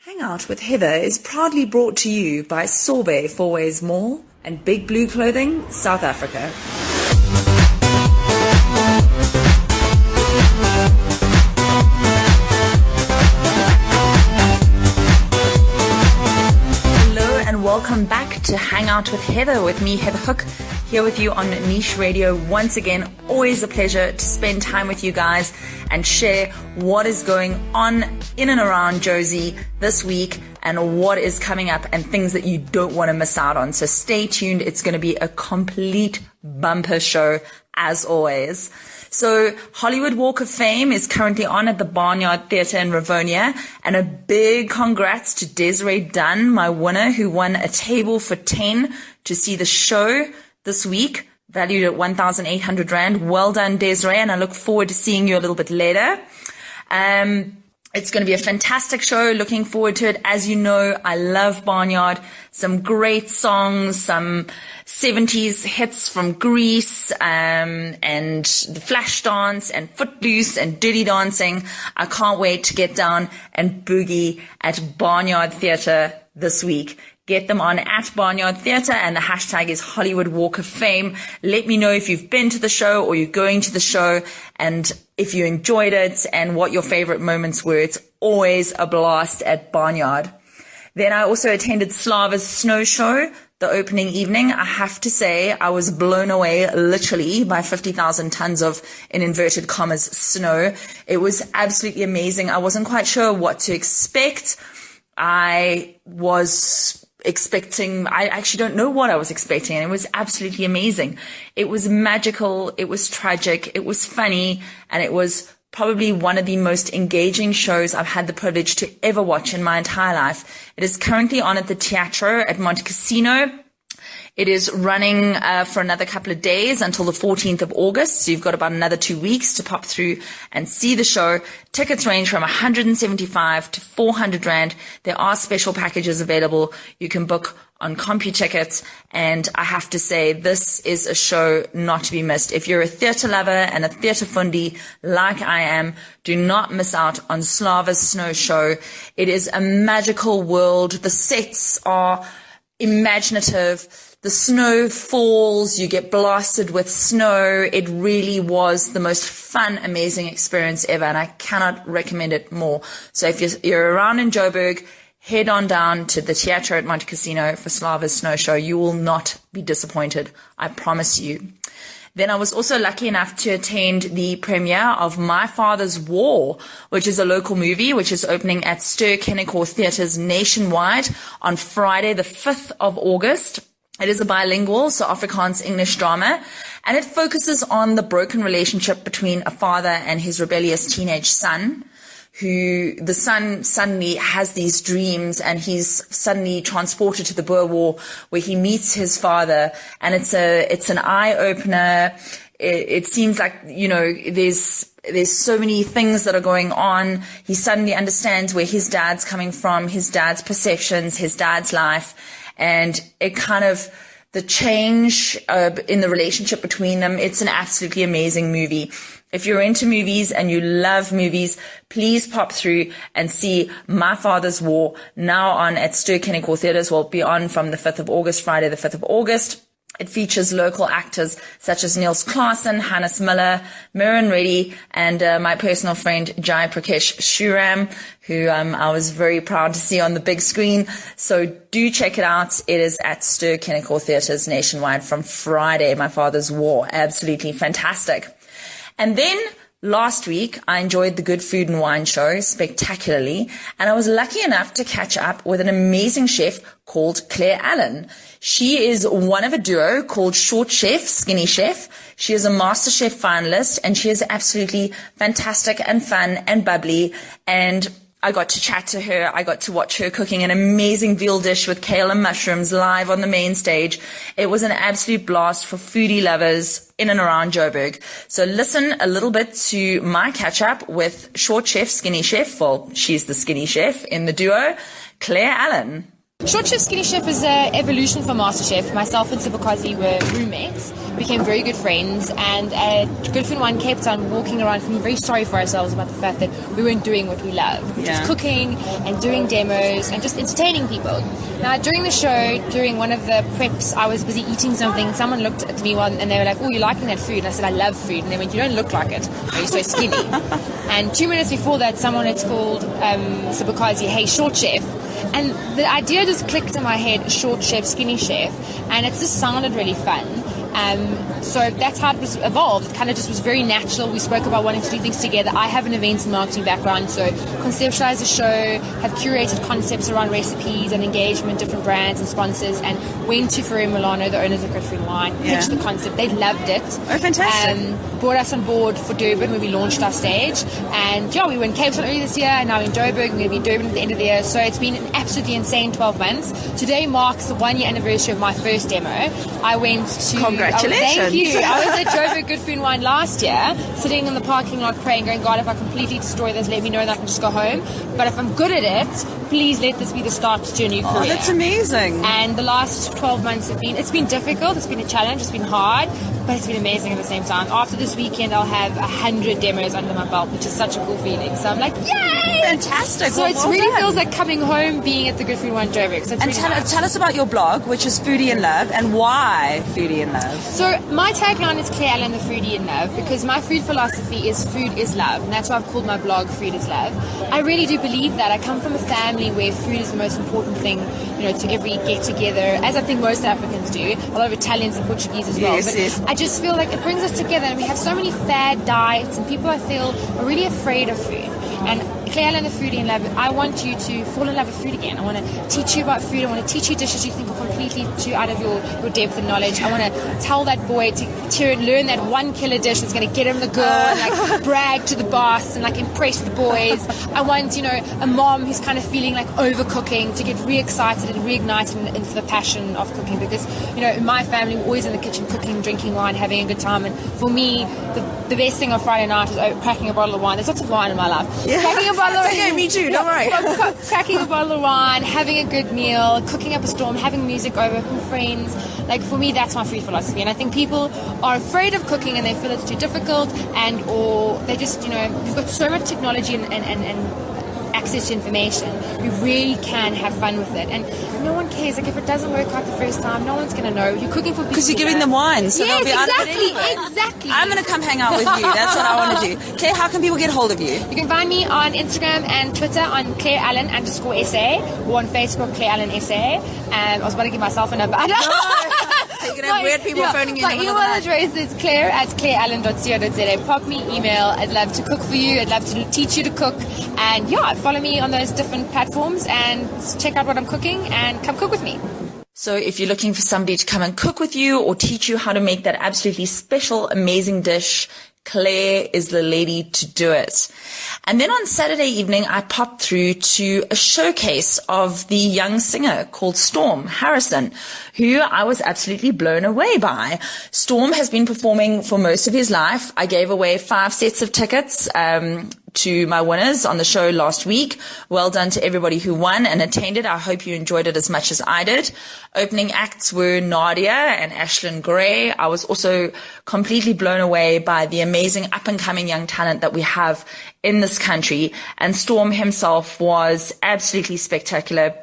Hangout with Heather is proudly brought to you by Sorbet 4 Ways Mall and Big Blue Clothing, South Africa. Hello and welcome back to Hangout with Heather with me, Heather Hook, here with you on Niche Radio. Once again, always a pleasure to spend time with you guys and share what is going on in and around Jozi this week and what is coming up and things that you don't want to miss out on. So stay tuned. It's going to be a complete bumper show as always. So Hollywood Walk of Fame is currently on at the Barnyard Theatre in Rivonia, and a big congrats to Desiree Dunn, my winner, who won a table for 10 to see the show this week, valued at 1,800 Rand. Well done, Desiree, and I look forward to seeing you a little bit later. It's going to be a fantastic show. Looking forward to it. As you know, I love Barnyard. Some great songs, some 70s hits from Grease, and the Flash Dance and Footloose and Dirty Dancing. I can't wait to get down and boogie at Barnyard Theatre this week. Get them on at Barnyard Theatre, and the hashtag is Hollywood Walk of Fame. Let me know if you've been to the show or you're going to the show and if you enjoyed it and what your favorite moments were. It's always a blast at Barnyard. Then I also attended Slava's Snow Show, the opening evening. I have to say I was blown away literally by 50,000 tons of, in inverted commas, snow. It was absolutely amazing. I wasn't quite sure what to expect. I actually don't know what I was expecting, and it was absolutely amazing. It was magical, it was tragic, it was funny, and it was probably one of the most engaging shows I've had the privilege to ever watch in my entire life. It is currently on at the Teatro at Monte Cassino. It is running for another couple of days until the 14th of August. So you've got about another 2 weeks to pop through and see the show. Tickets range from 175 to 400 Rand. There are special packages available. You can book on CompuTickets. And I have to say, this is a show not to be missed. If you're a theatre lover and a theatre fundi like I am, do not miss out on Slava's Snow Show. It is a magical world. The sets are imaginative. The snow falls, you get blasted with snow. It really was the most fun, amazing experience ever, and I cannot recommend it more. So if you're around in Joburg, head on down to the Teatro at Monte Cassino for Slava's Snow Show. You will not be disappointed, I promise you. Then I was also lucky enough to attend the premiere of My Father's War, which is a local movie, which is opening at Ster-Kinekor Theatres nationwide on Friday, the 5th of August. It is a bilingual, so Afrikaans English drama, and it focuses on the broken relationship between a father and his rebellious teenage son, who the son suddenly has these dreams, and he's suddenly transported to the Boer War where he meets his father, and it's an eye opener. It seems like, you know, there's so many things that are going on. He suddenly understands where his dad's coming from, his dad's perceptions, his dad's life. And it kind of, the change in the relationship between them, it's an absolutely amazing movie. If you're into movies and you love movies, please pop through and see My Father's War, now on at Ster-Kinekor Theatres. Will be on from the 5th of August, Friday the 5th of August. It features local actors such as Niels Klaassen, Hannes Miller, Mirren Reddy, and my personal friend Jai Prakash Shuram, who I was very proud to see on the big screen. So do check it out. It is at Ster-Kinekor Theatres nationwide from Friday, My Father's War. Absolutely fantastic. And then last week, I enjoyed the Good Food and Wine show spectacularly, and I was lucky enough to catch up with an amazing chef called Claire Allen. She is one of a duo called Short Chef, Skinny Chef. She is a MasterChef finalist, and she is absolutely fantastic and fun and bubbly, and I got to chat to her. I got to watch her cooking an amazing veal dish with kale and mushrooms live on the main stage. It was an absolute blast for foodie lovers in and around Joburg. So listen a little bit to my catch up with Short Chef, Skinny Chef. Well, she's the skinny chef in the duo, Claire Allen. Short Chef, Skinny Chef is an evolution from MasterChef. Myself and Sibukazi were roommates. became very good friends, and at Good Food One Cape Town, walking around feeling very sorry for ourselves about the fact that we weren't doing what we love, which is cooking and doing demos and just entertaining people. Now, during the show, during one of the preps, I was busy eating something. Someone looked at me and they were like, "Oh, you're liking that food?" And I said, "I love food." And they went, "You don't look like it. You're so skinny." And 2 minutes before that, someone had called Sabakazi, "Hey, short chef." And the idea just clicked in my head, short chef, skinny chef, and it just sounded really fun. So that's how it was evolved. It kind of just was very natural. We spoke about wanting to do things together. I have an events and marketing background, so conceptualized the show, have curated concepts around recipes and engagement, different brands and sponsors, and went to Ferrer Milano, the owners of Good Food Wine, pitched the concept. They loved it. Oh, fantastic. Brought us on board for Durban when we launched our stage. And we were in Cape Town earlier this year, and now in Joburg. We're going to be in Durban at the end of the year. So it's been an absolutely insane 12 months. Today marks the 1-year anniversary of my first demo. I went to... Congratulations. Thank you. I was at Joburg Good Food Wine last year, sitting in the parking lot praying, going, "God, if I completely destroy this, let me know that I can just go home. But if I'm good at it, please let this be the start to a new career." Oh, that's amazing. And the last 12 months it's been difficult, it's been a challenge, it's been hard, but it's been amazing at the same time. After this weekend, I'll have 100 demos under my belt, which is such a cool feeling. So I'm like, yay! Fantastic. So it really feels like coming home being at the Good Food Wine Joburg. So and tell us about your blog, which is Foodie in Love, and why Foodie in Love. So my tagline is Claire Allen, the Foodie in Love, because my food philosophy is food is love, and that's why I've called my blog Food is Love. I really do believe that. I come from a family where food is the most important thing, to every get-together, as I think most Africans do, a lot of Italians and Portuguese as well. Yes. I just feel like it brings us together, and we have so many fad diets, and people I feel are really afraid of food. And Claire Allen, the Foodie in Love, I want you to fall in love with food again. I want to teach you about food. I want to teach you dishes you think are completely too out of your depth and knowledge. I want to tell that boy to learn that 1 killer dish that's going to get him the girl and brag to the boss and impress the boys. I want, a mom who's kind of feeling like overcooking to get re-excited and reignited into the passion of cooking, because, in my family, we're always in the kitchen cooking, drinking wine, having a good time. And for me, the best thing on Friday night is cracking a bottle of wine. There's lots of wine in my life. Yeah. Cracking a bottle of wine. Okay, me too, don't worry. Cracking a bottle of wine, having a good meal, cooking up a storm, having music over from friends. For me, that's my food philosophy. And I think people are afraid of cooking and they feel it's too difficult, or they just, we've got so much technology and access to information. You really can have fun with it, and no one cares. If it doesn't work out the first time, no one's going to know. You're cooking for people because you're giving them wine, so yes, they'll be exactly, out of it anyway. Exactly. I'm going to come hang out with you. That's what I want to do. Claire, how can people get hold of you? You can find me on Instagram and Twitter on Claire Allen _SA, or on Facebook Claire Allen SA. I was about to give myself a number. No. You're going to have weird people phoning you. My email address is claire@claireallen.co.za. Pop me email. I'd love to cook for you. I'd love to teach you to cook. And follow me on those different platforms and check out what I'm cooking and come cook with me. So if you're looking for somebody to come and cook with you or teach you how to make that absolutely special, amazing dish, Claire is the lady to do it. And then on Saturday evening, I popped through to a showcase of the young singer called Storm Harrison, who I was absolutely blown away by. Storm has been performing for most of his life. I gave away 5 sets of tickets to my winners on the show last week. Well done to everybody who won and attended. I hope you enjoyed it as much as I did. Opening acts were Nadia and Ashlyn Gray. I was also completely blown away by the amazing up-and-coming young talent that we have in this country. And Storm himself was absolutely spectacular.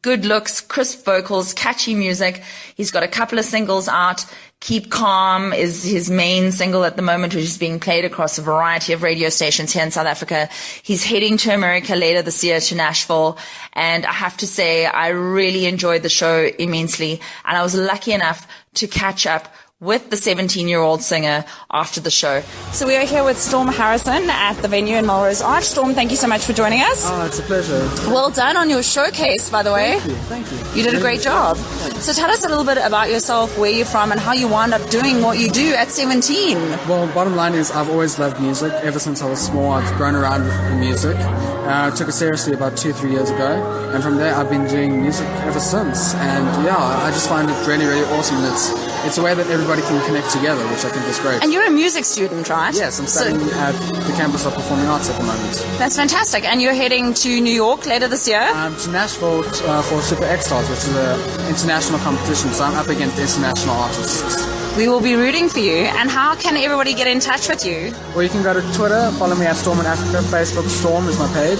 Good looks, crisp vocals, catchy music. He's got a couple of singles out. Keep Calm is his main single at the moment, which is being played across a variety of radio stations here in South Africa. He's heading to America later this year, to Nashville. And I have to say, I really enjoyed the show immensely. And I was lucky enough to catch up with the 17-year-old singer after the show. So we are here with Storm Harrison at the venue in Melrose Arch. Storm, thank you so much for joining us. Oh, it's a pleasure. Well done on your showcase, by the way. Thank you. You did a great job. So tell us a little bit about yourself, where you're from, and how you wound up doing what you do at 17. Well, bottom line is I've always loved music. Ever since I was small, I've grown around with music. I took it seriously about 2-3 years ago, and from there I've been doing music ever since. And I just find it really, really awesome. It's a way that everybody can connect together, which I think is great. And you're a music student, right? Yes, I'm studying at the campus of Performing Arts at the moment. That's fantastic. And you're heading to New York later this year? To Nashville for Super X Stars, which is an international competition. So I'm up against international artists. We will be rooting for you. And how can everybody get in touch with you? Well, you can go to Twitter, follow me at Storm in Africa, Facebook Storm is my page,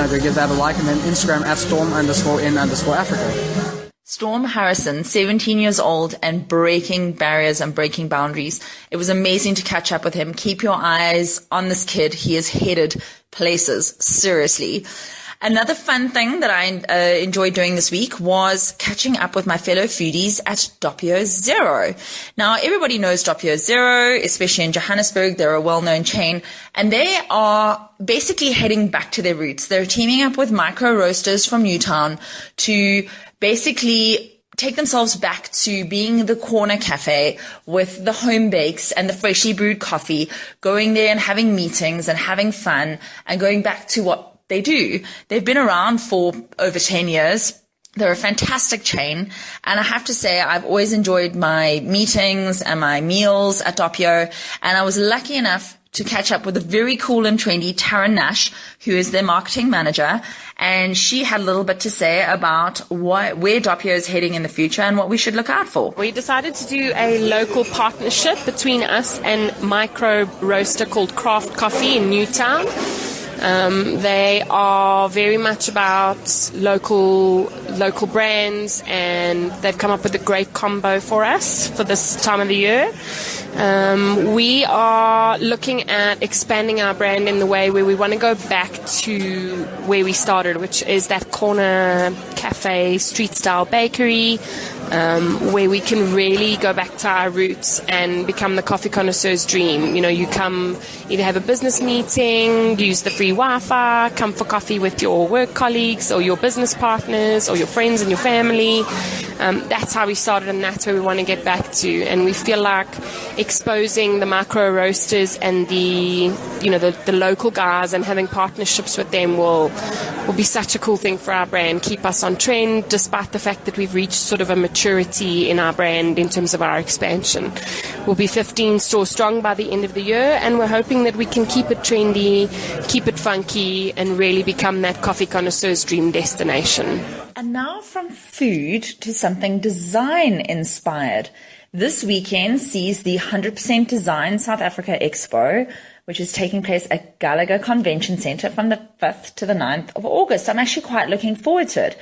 go give that a like, and then Instagram at Storm_in_Africa. Storm Harrison, 17 years old and breaking barriers and breaking boundaries. It was amazing to catch up with him. Keep your eyes on this kid. He is headed places, seriously. Another fun thing that I enjoyed doing this week was catching up with my fellow foodies at Dopio Zero. Now, everybody knows Dopio Zero, especially in Johannesburg. They're a well-known chain, and they are basically heading back to their roots. They're teaming up with micro roasters from Newtown to basically take themselves back to being the corner cafe with the home bakes and the freshly brewed coffee, going there and having meetings and having fun and going back to what they do. They've been around for over 10 years. They're a fantastic chain. And I have to say, I've always enjoyed my meetings and my meals at Dopio. And I was lucky enough to catch up with a very cool and trendy Tara Nash, who is their marketing manager. And she had a little bit to say about where Dopio is heading in the future and what we should look out for. We decided to do a local partnership between us and micro roaster called Craft Coffee in Newtown. They are very much about local brands, and they've come up with a great combo for us for this time of the year. We are looking at expanding our brand in the way where we want to go back to where we started, which is that corner cafe, street-style bakery, where we can really go back to our roots and become the coffee connoisseur's dream. You know, you come either have a business meeting, use the free Wi-Fi, come for coffee with your work colleagues or your business partners or your friends and your family. That's how we started, and that's where we want to get back to. And we feel like exposing the micro roasters and the local guys and having partnerships with them will be such a cool thing for our brand, keep us on trend, despite the fact that we've reached sort of a maturity in our brand in terms of our expansion. We'll be 15 stores strong by the end of the year, and we're hoping that we can keep it trendy, keep it funky, and really become that coffee connoisseur's dream destination. And now from food to something design inspired. This weekend sees the 100% Design South Africa Expo, which is taking place at Gallagher Convention Centre from the 5th to the 9th of August. I'm actually quite looking forward to it.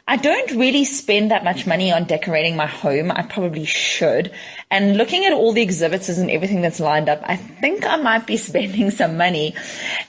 I don't really spend that much money on decorating my home. I probably should. And looking at all the exhibits and everything that's lined up, I think I might be spending some money.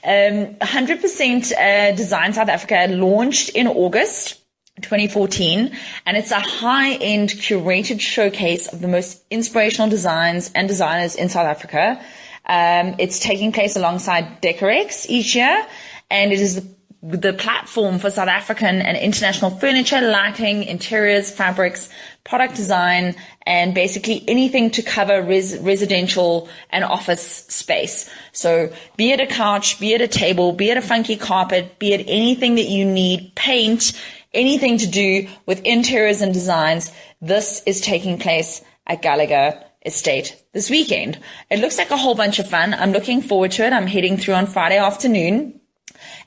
100% Design South Africa launched in August 2014, and it's a high-end curated showcase of the most inspirational designs and designers in South Africa. It's taking place alongside Decorex each year, and it is the platform for South African and international furniture, lighting, interiors, fabrics, product design, and basically anything to cover residential and office space. So be it a couch, be it a table, be it a funky carpet, be it anything that you need, paint, anything to do with interiors and designs, this is taking place at Gallagher Estate this weekend. It looks like a whole bunch of fun. I'm looking forward to it. I'm heading through on Friday afternoon.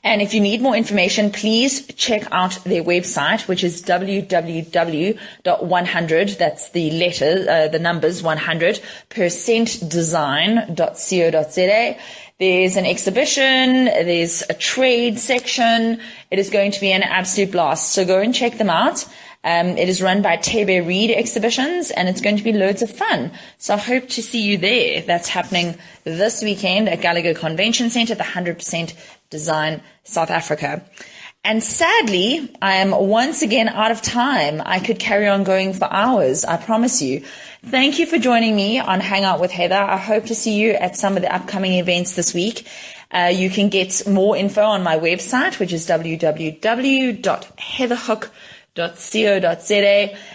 And if you need more information, please check out their website, which is www.100, that's the letter, the numbers 100%design.co.za. There's an exhibition, there's a trade section. It is going to be an absolute blast. So go and check them out. It is run by Tebe Reed Exhibitions, and it's going to be loads of fun. So I hope to see you there. That's happening this weekend at Gallagher Convention Centre, the 100% Design South Africa. And sadly, I am once again out of time. I could carry on going for hours, I promise you. Thank you for joining me on Hangout with Heather. I hope to see you at some of the upcoming events this week. You can get more info on my website, which is www.heatherhook.co.za.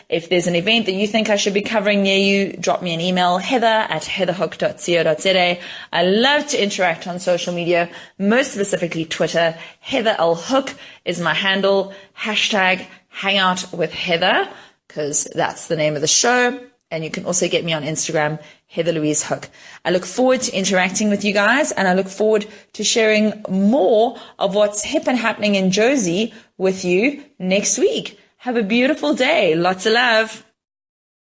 If there's an event that you think I should be covering near you, drop me an email, heather@heatherhook.co.za. I love to interact on social media, most specifically Twitter. Heather L. Hook is my handle. #Hangout with Heather, because that's the name of the show. And you can also get me on Instagram, Heather Louise Hook. I look forward to interacting with you guys, and I look forward to sharing more of what's hip and happening in Jozi with you next week. Have a beautiful day. Lots of love.